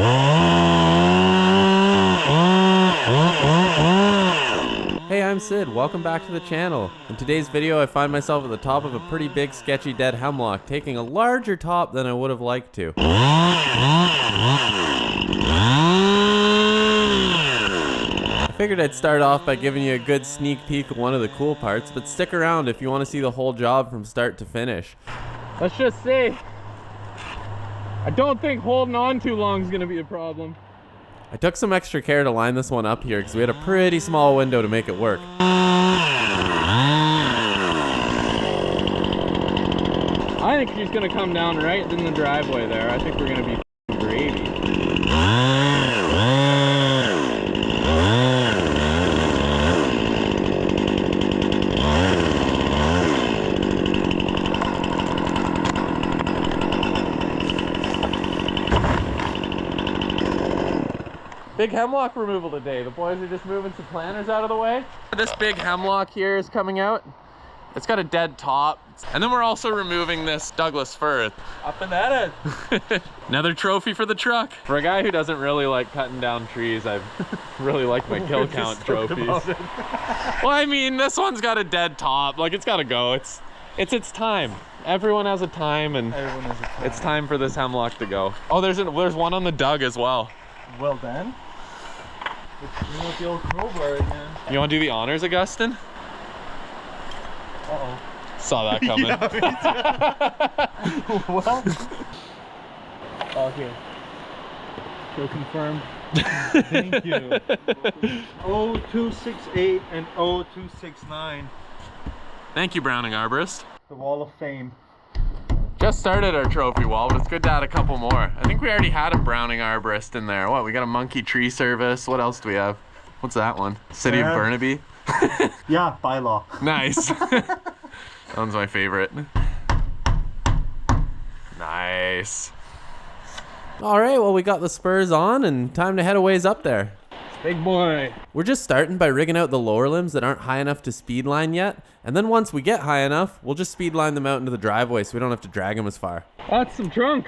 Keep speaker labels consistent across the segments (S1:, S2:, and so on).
S1: Hey, I'm Sid, welcome back to the channel. In today's video I find myself at the top of a pretty big sketchy dead hemlock, taking a larger top than I would have liked to. I figured I'd start off by giving you a good sneak peek of one of the cool parts, but stick around if you want to see the whole job from start to finish.
S2: Let's just say, I don't think holding on too long is going to be a problem.
S1: I took some extra care to line this one up here because we had a pretty small window to make it work.
S2: I think she's going to come down right in the driveway there. I think we're going to be gravy. Big hemlock removal today. The boys are just moving some planters out of the way. This big hemlock here is coming out. It's got a dead top. And then we're also removing this Douglas fir. Up and at it. Another trophy for the truck. For a guy who doesn't really like cutting down trees, I really like my kill count trophies. Well, I mean, this one's got a dead top. Like, it's gotta go. It's its time. Everyone has a time, and it's time for this hemlock to go. Oh, there's one on the Doug as well.
S3: Well done. It's not the old crowbar again.
S2: You want to do the honors, Augustine?
S3: Uh-oh.
S2: Saw that coming.
S3: Well. Okay. So confirmed. Thank you. 0268 and 0269.
S2: Thank you, Browning Arborist.
S3: The Wall of Fame.
S2: Just started our trophy wall, but it's good to add a couple more. I think we already had a Browning Arborist in there. What, we got a Monkey Tree Service. What else do we have? What's that one? City of Burnaby?
S3: Yeah, bylaw.
S2: Nice. That one's my favorite. Nice.
S1: Alright, well we got the spurs on and time to head a ways up there.
S2: Big boy.
S1: We're just starting by rigging out the lower limbs that aren't high enough to speed line yet, and then once we get high enough, we'll just speed line them out into the driveway so we don't have to drag them as far.
S2: That's some trunk.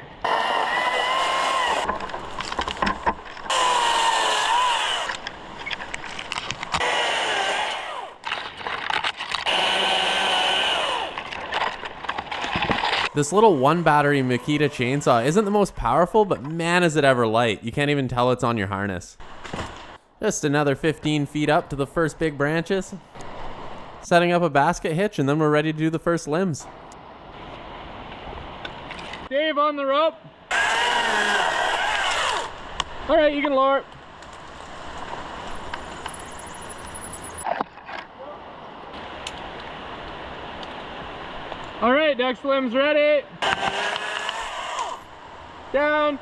S1: This little one battery Makita chainsaw isn't the most powerful, but man is it ever light. You can't even tell it's on your harness. Just another 15 feet up to the first big branches. Setting up a basket hitch, and then we're ready to do the first limbs.
S2: Dave on the rope. All right, you can lower it. All right, next limb's ready. Down.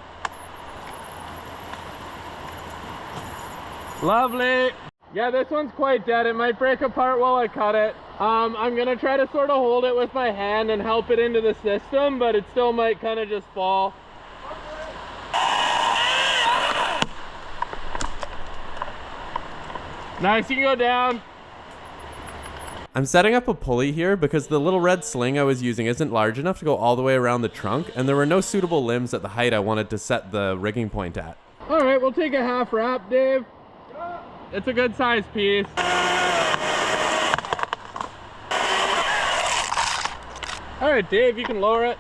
S2: Lovely. Yeah, this one's quite dead. It might break apart while I cut it. I'm gonna try to sort of hold it with my hand and help it into the system, but it still might kind of just fall. Nice, you can go down.
S1: I'm setting up a pulley here because the little red sling I was using isn't large enough to go all the way around the trunk, and there were no suitable limbs at the height I wanted to set the rigging point at.
S2: All right, we'll take a half wrap, Dave. It's a good size piece. All right, Dave, you can lower it.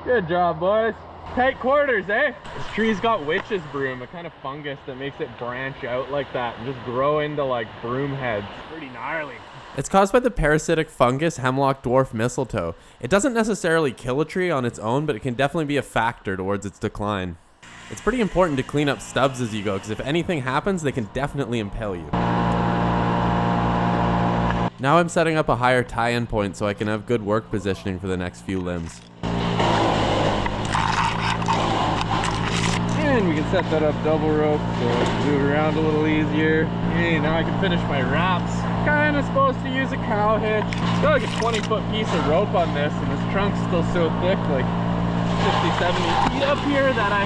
S2: Good job, boys. Tight quarters, eh? This tree's got witch's broom, a kind of fungus that makes it branch out like that and just grow into like broom heads. Pretty gnarly.
S1: It's caused by the parasitic fungus hemlock dwarf mistletoe. It doesn't necessarily kill a tree on its own, but it can definitely be a factor towards its decline. It's pretty important to clean up stubs as you go, because if anything happens, they can definitely impale you. Now I'm setting up a higher tie-in point so I can have good work positioning for the next few limbs.
S2: And we can set that up double rope so I can move around a little easier. Hey, now I can finish my wraps. Kind of supposed to use a cow hitch. It's got like a 20-foot piece of rope on this, and this trunk's still so thick, like 50, 70 feet up here, that I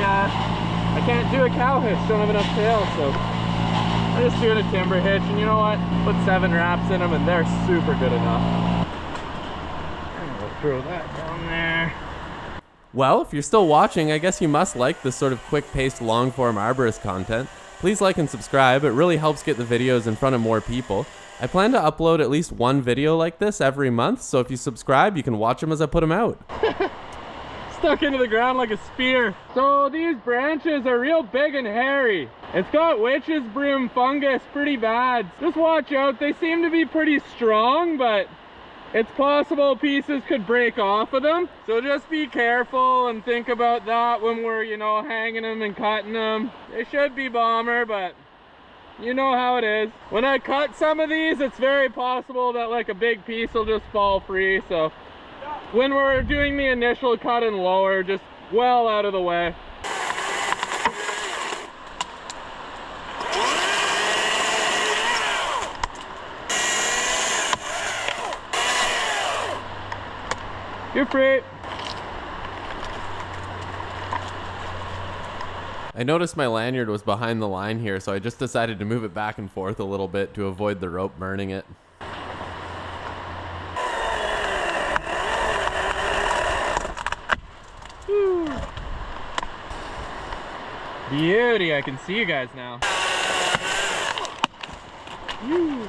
S2: can't do a cow hitch, don't have enough tail, so I'm just doing a timber hitch, and you know what? Put 7 wraps in them, and they're super good enough. And we'll throw that down there.
S1: Well, if you're still watching, I guess you must like this sort of quick-paced long-form arborist content. Please like and subscribe, it really helps get the videos in front of more people. I plan to upload at least one video like this every month, so if you subscribe, you can watch them as I put them out.
S2: Stuck into the ground like a spear. So these branches are real big and hairy. It's got witch's broom fungus pretty bad. Just watch out, they seem to be pretty strong, but it's possible pieces could break off of them. So just be careful and think about that when we're, you know, hanging them and cutting them. They should be bomber, but you know how it is. When I cut some of these, it's very possible that like a big piece will just fall free. So when we're doing the initial cut and lower, just well out of the way. You're free.
S1: I noticed my lanyard was behind the line here, so I just decided to move it back and forth a little bit to avoid the rope burning it.
S2: Whew. Beauty, I can see you guys now. Whew.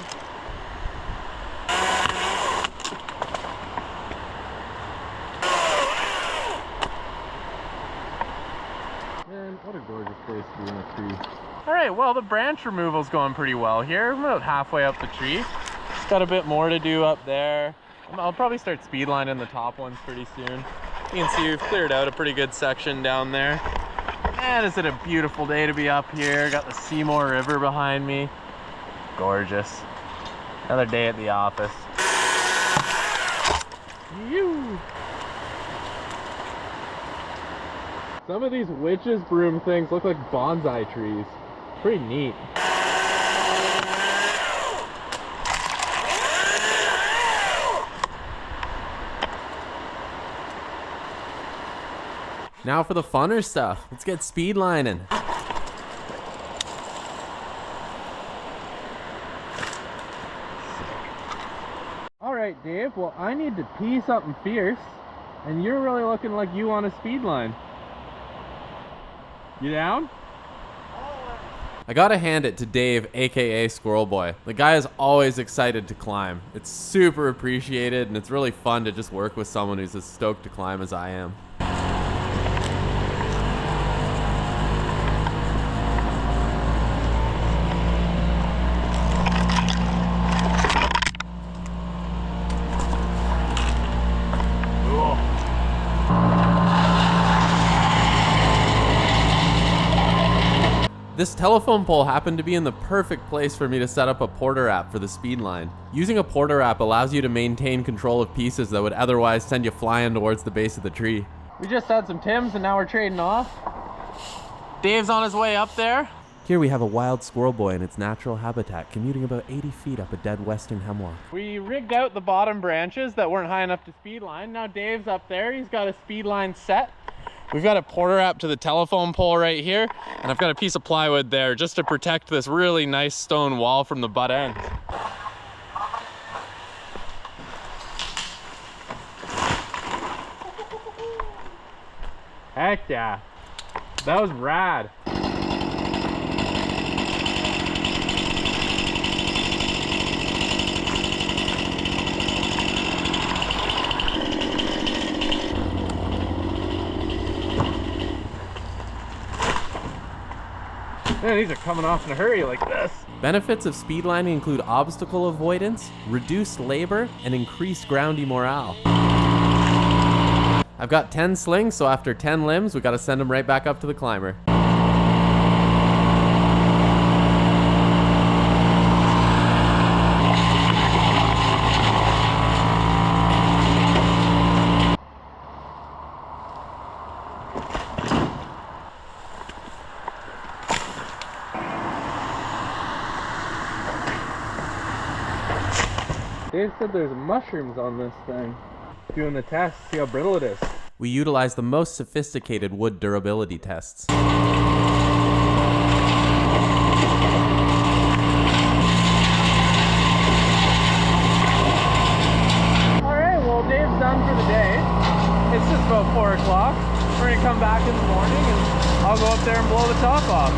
S2: Man, what a gorgeous place to be in a tree. All right, well, the branch removal's going pretty well here. We're about halfway up the tree. Just got a bit more to do up there. I'll probably start speedlining the top ones pretty soon. You can see we've cleared out a pretty good section down there. Man, is it a beautiful day to be up here. Got the Seymour River behind me. Gorgeous. Another day at the office. Ew. Some of these witch's broom things look like bonsai trees. Pretty neat.
S1: Now for the funner stuff. Let's get speedlining.
S2: All right, Dave. Well, I need to pee something fierce, and you're really looking like you want a speedline. You down?
S1: I gotta hand it to Dave, aka Squirrel Boy. The guy is always excited to climb. It's super appreciated, and it's really fun to just work with someone who's as stoked to climb as I am. This telephone pole happened to be in the perfect place for me to set up a porter app for the Speedline. Using a porter app allows you to maintain control of pieces that would otherwise send you flying towards the base of the tree.
S2: We just had some Tims and now we're trading off. Dave's on his way up there.
S1: Here we have a wild squirrel boy in its natural habitat, commuting about 80 feet up a dead western hemlock.
S2: We rigged out the bottom branches that weren't high enough to speedline. Now Dave's up there, he's got a speedline set. We've got a porter app to the telephone pole right here, and I've got a piece of plywood there just to protect this really nice stone wall from the butt ends. Heck yeah, that was rad. Man, these are coming off in a hurry like this.
S1: Benefits of speedlining include obstacle avoidance, reduced labor, and increased groundy morale. I've got 10 slings, so after 10 limbs, we gotta send them right back up to the climber.
S2: Dave said there's mushrooms on this thing. Doing the test, see how brittle it is.
S1: We utilize the most sophisticated wood durability tests.
S2: Alright, well Dave's done for the day. His It's just about 4 o'clock. We're gonna come back in the morning and I'll go up there and blow the top off.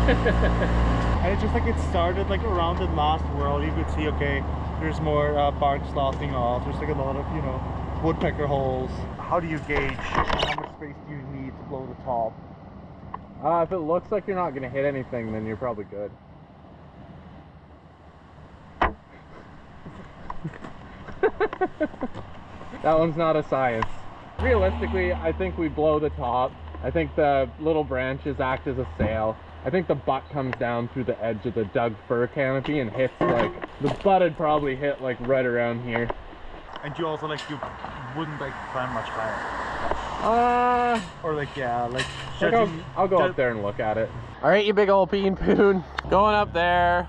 S3: And it's just like it started like around the last whirl. You could see, okay, there's more bark sloughing off. There's like a lot of, you know, woodpecker holes. How do you gauge how much space do you need to blow the top?
S2: If it looks like you're not gonna hit anything, then you're probably good. That one's not a science. Realistically, I think we blow the top. I think the little branches act as a sail. I think the butt comes down through the edge of the dug fir canopy and hits like, the butt would probably hit like right around here.
S3: And you also like, you wouldn't like climb much higher? Or like, yeah, like
S2: I'll go up there and look at it. All right, you big old bean poon. Going up there,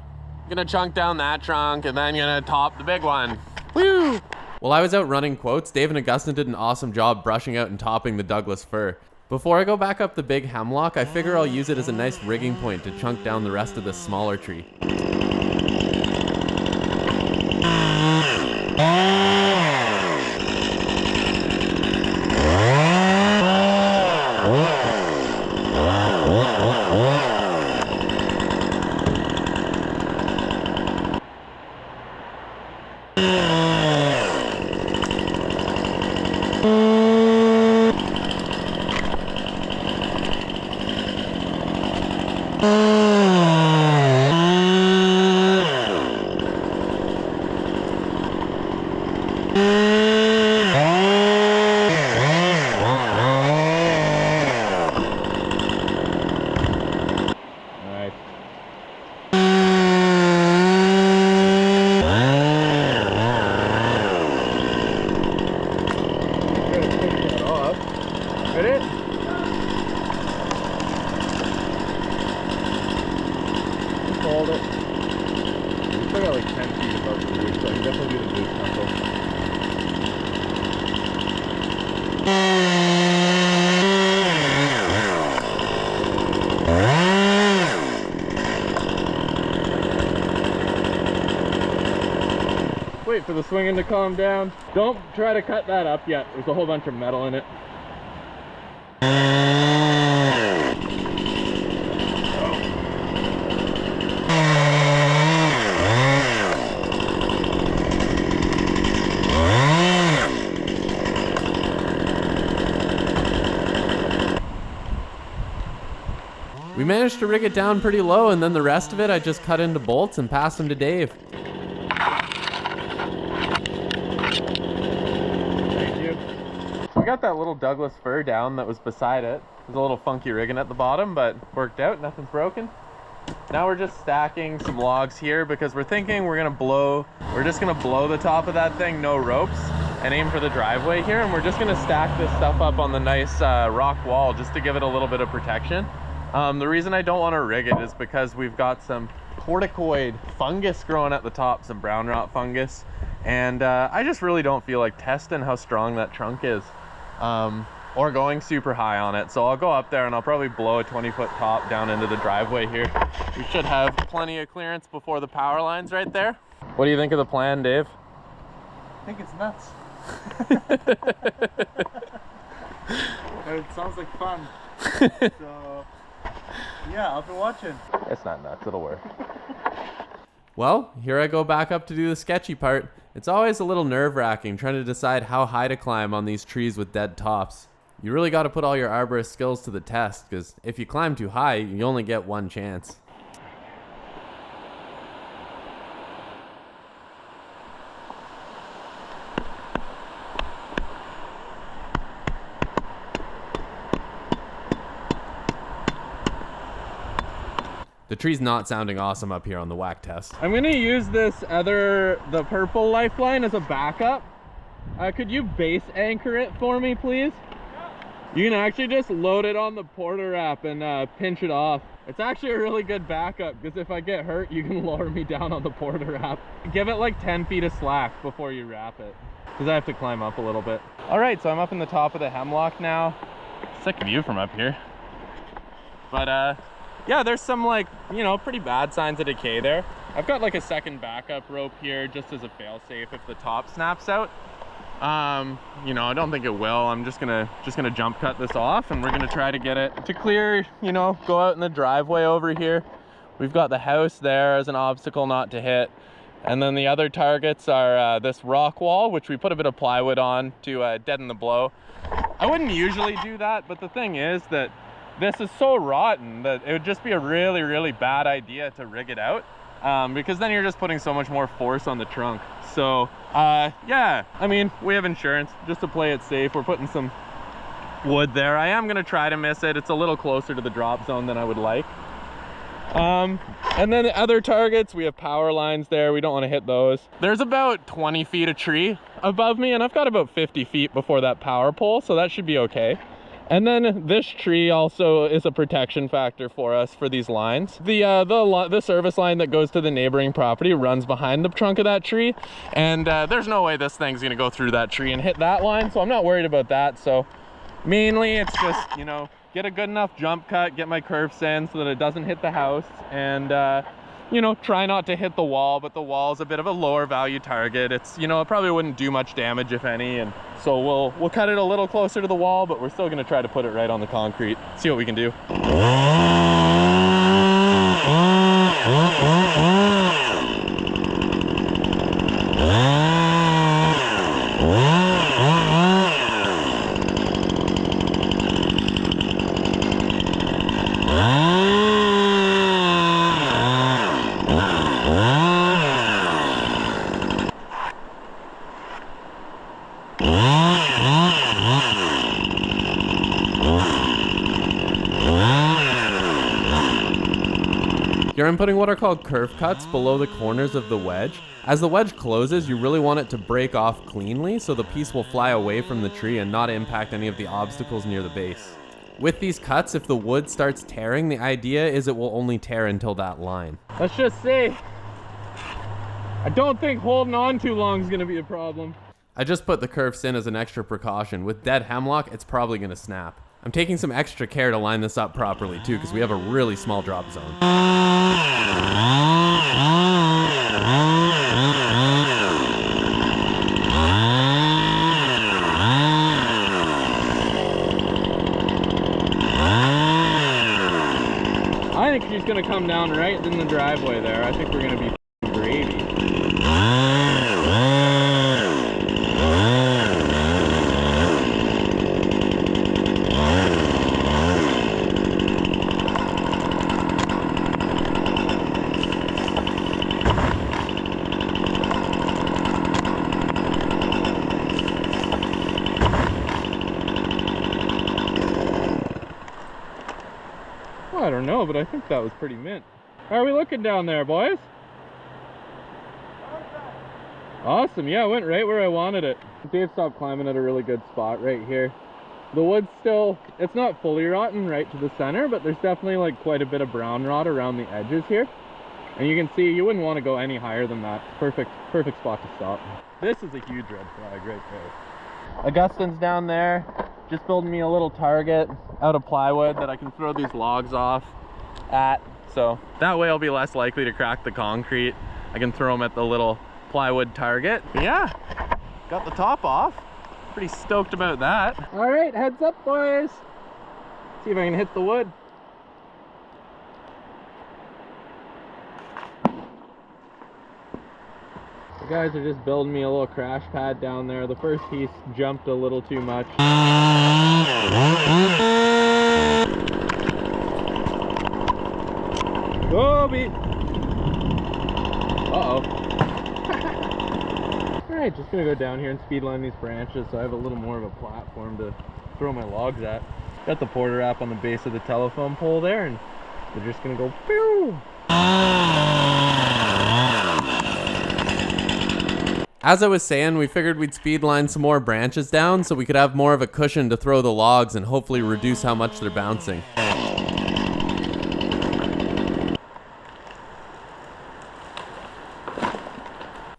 S2: gonna chunk down that trunk and then gonna top the big one. Woo!
S1: While I was out running quotes, Dave and Augustin did an awesome job brushing out and topping the Douglas fir. Before I go back up the big hemlock, I figure I'll use it as a nice rigging point to chunk down the rest of this smaller tree.
S2: Hold it. We still got like 10 feet above the roof, so I can definitely do the boot tempo. Wait for the swinging to calm down. Don't try to cut that up yet. There's a whole bunch of metal in it.
S1: We managed to rig it down pretty low, and then the rest of it I just cut into bolts and passed them to Dave.
S2: Thank you. So we got that little Douglas fir down that was beside it. There's a little funky rigging at the bottom, but worked out, nothing's broken. Now we're just stacking some logs here because we're thinking we're just gonna blow the top of that thing, no ropes, and aim for the driveway here, and we're just gonna stack this stuff up on the nice rock wall just to give it a little bit of protection. The reason I don't want to rig it is because we've got some corticoid fungus growing at the top, some brown rot fungus, and I just really don't feel like testing how strong that trunk is, or going super high on it. So I'll go up there and I'll probably blow a 20-foot top down into the driveway here. We should have plenty of clearance before the power line's right there. What do you think of the plan, Dave?
S3: I think it's nuts. It sounds like fun. So yeah, I'll be watching.
S2: It's not nuts, it'll work.
S1: Well, here I go back up to do the sketchy part. It's always a little nerve-wracking trying to decide how high to climb on these trees with dead tops. You really got to put all your arborist skills to the test, because if you climb too high, you only get one chance. The tree's not sounding awesome up here on the whack test.
S2: I'm gonna use the purple lifeline as a backup. Could you base anchor it for me, please? Yeah. You can actually just load it on the porter wrap and pinch it off. It's actually a really good backup because if I get hurt, you can lower me down on the porter wrap. Give it like 10 feet of slack before you wrap it, because I have to climb up a little bit. All right, so I'm up in the top of the hemlock now. Sick view from up here. But yeah, there's some, like, you know, pretty bad signs of decay there. I've got like a second backup rope here just as a fail-safe if the top snaps out. You know, I don't think it will. I'm just gonna jump cut this off, and we're gonna try to get it to clear, you know, go out in the driveway over here. We've got the house there as an obstacle not to hit. And then the other targets are this rock wall, which we put a bit of plywood on to deaden the blow. I wouldn't usually do that, but the thing is that this is so rotten that it would just be a really, really bad idea to rig it out. Because then you're just putting so much more force on the trunk. So yeah, I mean, we have insurance just to play it safe. We're putting some wood there. I am gonna try to miss it. It's a little closer to the drop zone than I would like. And then the other targets, we have power lines there. We don't want to hit those. There's about 20 feet of tree above me, and I've got about 50 feet before that power pole, so that should be okay. And then this tree also is a protection factor for us for these lines. The service line that goes to the neighboring property runs behind the trunk of that tree, and there's no way this thing's gonna go through that tree and hit that line, so I'm not worried about that. So mainly it's just, you know, get a good enough jump cut, get my curves in so that it doesn't hit the house, and you know, try not to hit the wall, but the wall's a bit of a lower value target. It's, you know, it probably wouldn't do much damage if any, and so we'll cut it a little closer to the wall, but we're still gonna try to put it right on the concrete, see what we can do.
S1: Here I'm putting what are called curve cuts below the corners of the wedge. As the wedge closes, you really want it to break off cleanly so the piece will fly away from the tree and not impact any of the obstacles near the base. With these cuts, if the wood starts tearing, the idea is it will only tear until that line.
S2: Let's just say, I don't think holding on too long is gonna be a problem.
S1: I just put the curves in as an extra precaution. With dead hemlock, it's probably gonna snap. I'm taking some extra care to line this up properly too, because we have a really small drop zone.
S2: I think she's gonna come down right in the driveway there. I think we're gonna be gravy. I don't know, but I think that was pretty mint. How are we looking down there, boys? Awesome, yeah, it went right where I wanted it. Dave stopped climbing at a really good spot right here. The wood's still, it's not fully rotten right to the center, but there's definitely like quite a bit of brown rot around the edges here. And you can see you wouldn't want to go any higher than that. Perfect spot to stop. This is a huge red flag right there. Augustin's down there, just building me a little target out of plywood that I can throw these logs off at. So that way I'll be less likely to crack the concrete. I can throw them at the little plywood target. But yeah, got the top off. Pretty stoked about that. All right, heads up, boys. See if I can hit the wood. The guys are just building me a little crash pad down there. The first piece jumped a little too much. Kobe! Uh-oh. Alright, just gonna go down here and speedline these branches so I have a little more of a platform to throw my logs at. Got the Porter wrap on the base of the telephone pole there, and they're just gonna go pew!
S1: As I was saying, we figured we'd speedline some more branches down so we could have more of a cushion to throw the logs and hopefully reduce how much they're bouncing.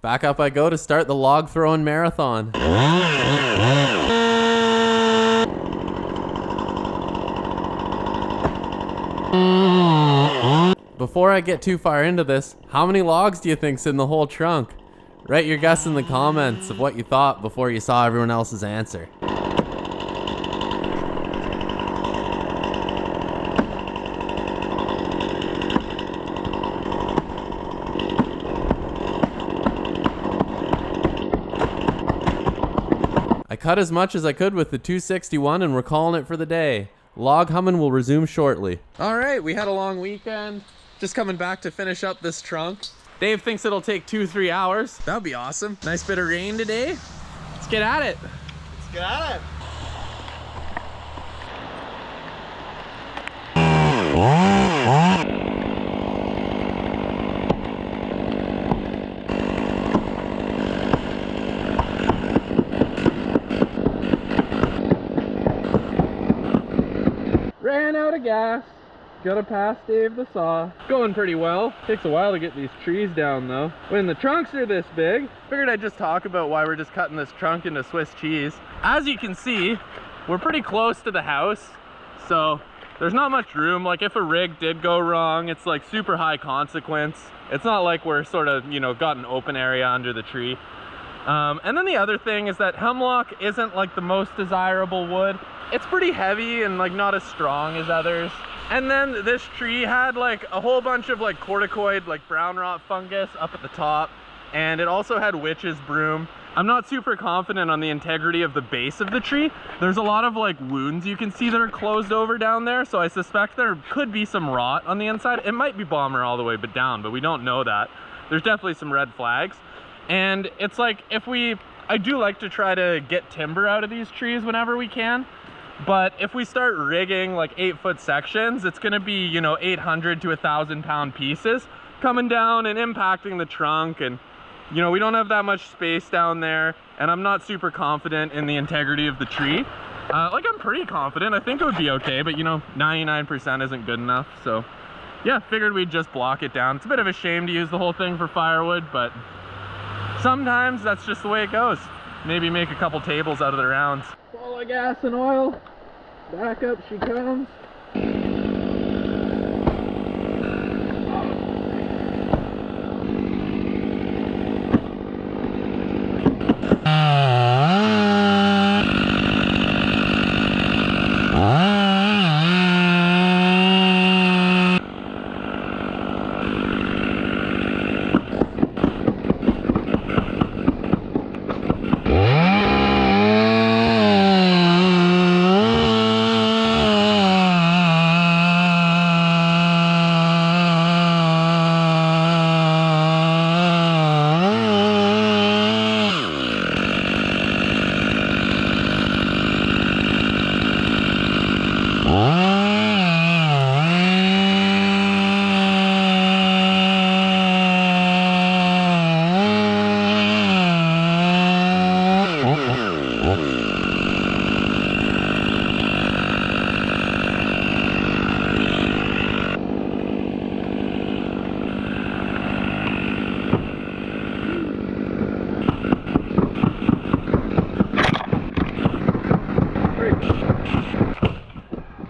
S1: Back up I go to start the log throwing marathon. Before I get too far into this, how many logs do you think's in the whole trunk? Write your guess in the comments of what you thought before you saw everyone else's answer. I cut as much as I could with the 261 and we're calling it for the day. Log humming will resume shortly.
S2: All right, we had a long weekend. Just coming back to finish up this trunk. Dave thinks it'll take 2-3 hours. That'd be awesome. Nice bit of rain today. Let's get at it.
S3: Let's get at it.
S2: Ran out of gas. Gotta pass Dave the saw. Going pretty well. Takes a while to get these trees down though. When the trunks are this big, figured I'd just talk about why we're just cutting this trunk into Swiss cheese. As you can see, we're pretty close to the house, so there's not much room. Like if a rig did go wrong, it's like super high consequence. It's not like we're sort of, you know, got an open area under the tree. And then the other thing is that hemlock isn't like the most desirable wood. It's pretty heavy and like not as strong as others. And then this tree had like a whole bunch of like corticoid, like brown rot fungus up at the top. And it also had witch's broom. I'm not super confident on the integrity of the base of the tree. There's a lot of like wounds you can see that are closed over down there. So I suspect there could be some rot on the inside. It might be bomber all the way but down, but we don't know that. There's definitely some red flags. And it's like I do like to try to get timber out of these trees whenever we can. But if we start rigging like 8-foot sections, it's gonna be, you know, 800 to 1,000 pound pieces coming down and impacting the trunk. And, you know, we don't have that much space down there. And I'm not super confident in the integrity of the tree. Like I'm pretty confident, I think it would be okay, but you know, 99% isn't good enough. So yeah, figured we'd just block it down. It's a bit of a shame to use the whole thing for firewood, but sometimes that's just the way it goes. Maybe make a couple tables out of the rounds. Full of gas and oil. Back up she comes.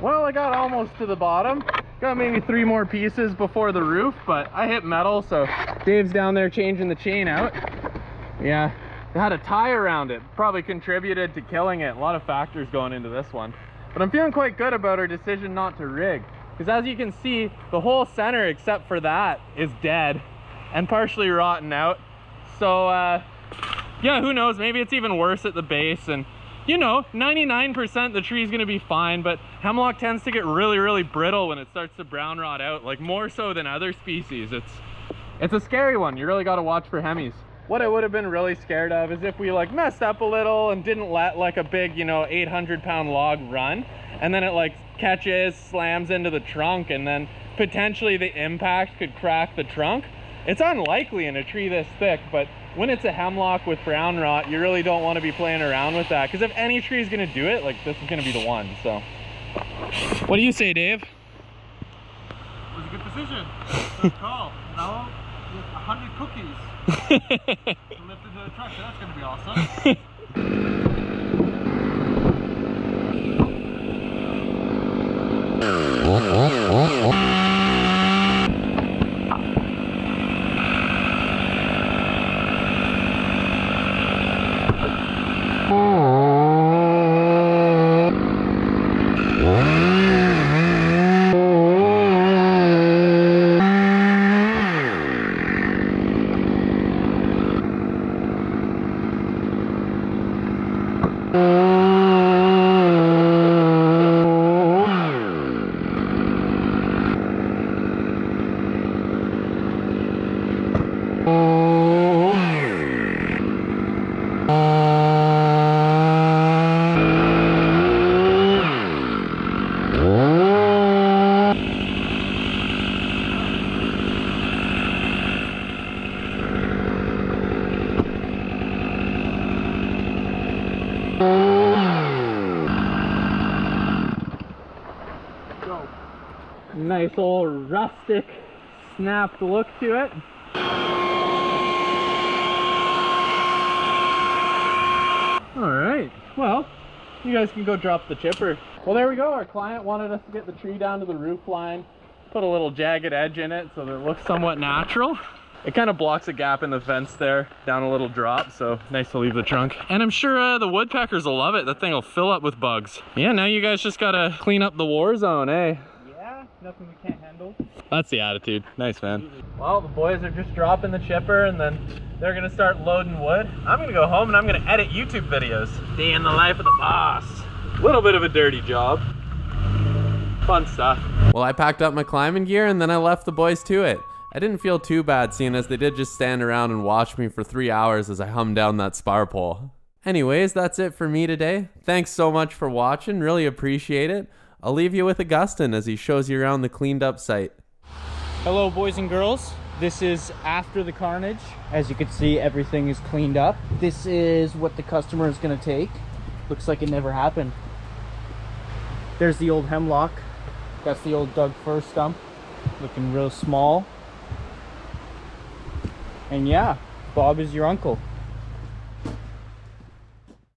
S2: Well, I got almost to the bottom. Got maybe 3 more pieces before the roof, but I hit metal, so Dave's down there changing the chain out. Yeah, it had a tie around it. Probably contributed to killing it. A lot of factors going into this one. But I'm feeling quite good about our decision not to rig. Because as you can see, the whole center, except for that, is dead and partially rotten out. So, yeah, who knows? Maybe it's even worse at the base. And you know, 99% the tree's gonna be fine, but hemlock tends to get really, really brittle when it starts to brown rot out, like more so than other species. It's a scary one. You really gotta watch for hemis. What I would have been really scared of is if we like messed up a little and didn't let like a big, you know, 800-pound log run, and then it like catches, slams into the trunk, and then potentially the impact could crack the trunk. It's unlikely in a tree this thick, but when it's a hemlock with brown rot, you really don't want to be playing around with that, because if any tree is going to do it, like this is going to be the one. So what do you say, Dave?
S3: It was a good decision. Good call. Now we have 100 cookies to lift into the truck, so that's going to be awesome.
S2: Nice old rustic snapped look to it. Alright, well, you guys can go drop the chipper. Well, there we go. Our client wanted us to get the tree down to the roof line, put a little jagged edge in it so that it looks somewhat natural. It kind of blocks a gap in the fence there, down a little drop, so nice to leave the trunk. And I'm sure the woodpeckers will love it. That thing will fill up with bugs. Yeah, now you guys just gotta clean up the war zone, eh?
S3: Yeah, nothing we can't handle.
S2: That's the attitude. Nice, man. Well, the boys are just dropping the chipper and then they're gonna start loading wood. I'm gonna go home and I'm gonna edit YouTube videos. Day in the life of the boss. A little bit of a dirty job. Fun stuff.
S1: Well, I packed up my climbing gear and then I left the boys to it. I didn't feel too bad seeing as they did just stand around and watch me for 3 hours as I hummed down that spar pole. Anyways, that's it for me today. Thanks so much for watching, really appreciate it. I'll leave you with Augustin as he shows you around the cleaned up site.
S4: Hello boys and girls, this is after the carnage. As you can see, everything is cleaned up. This is what the customer is going to take. Looks like it never happened. There's the old hemlock. That's the old Doug fir stump, looking real small. And yeah, Bob is your uncle.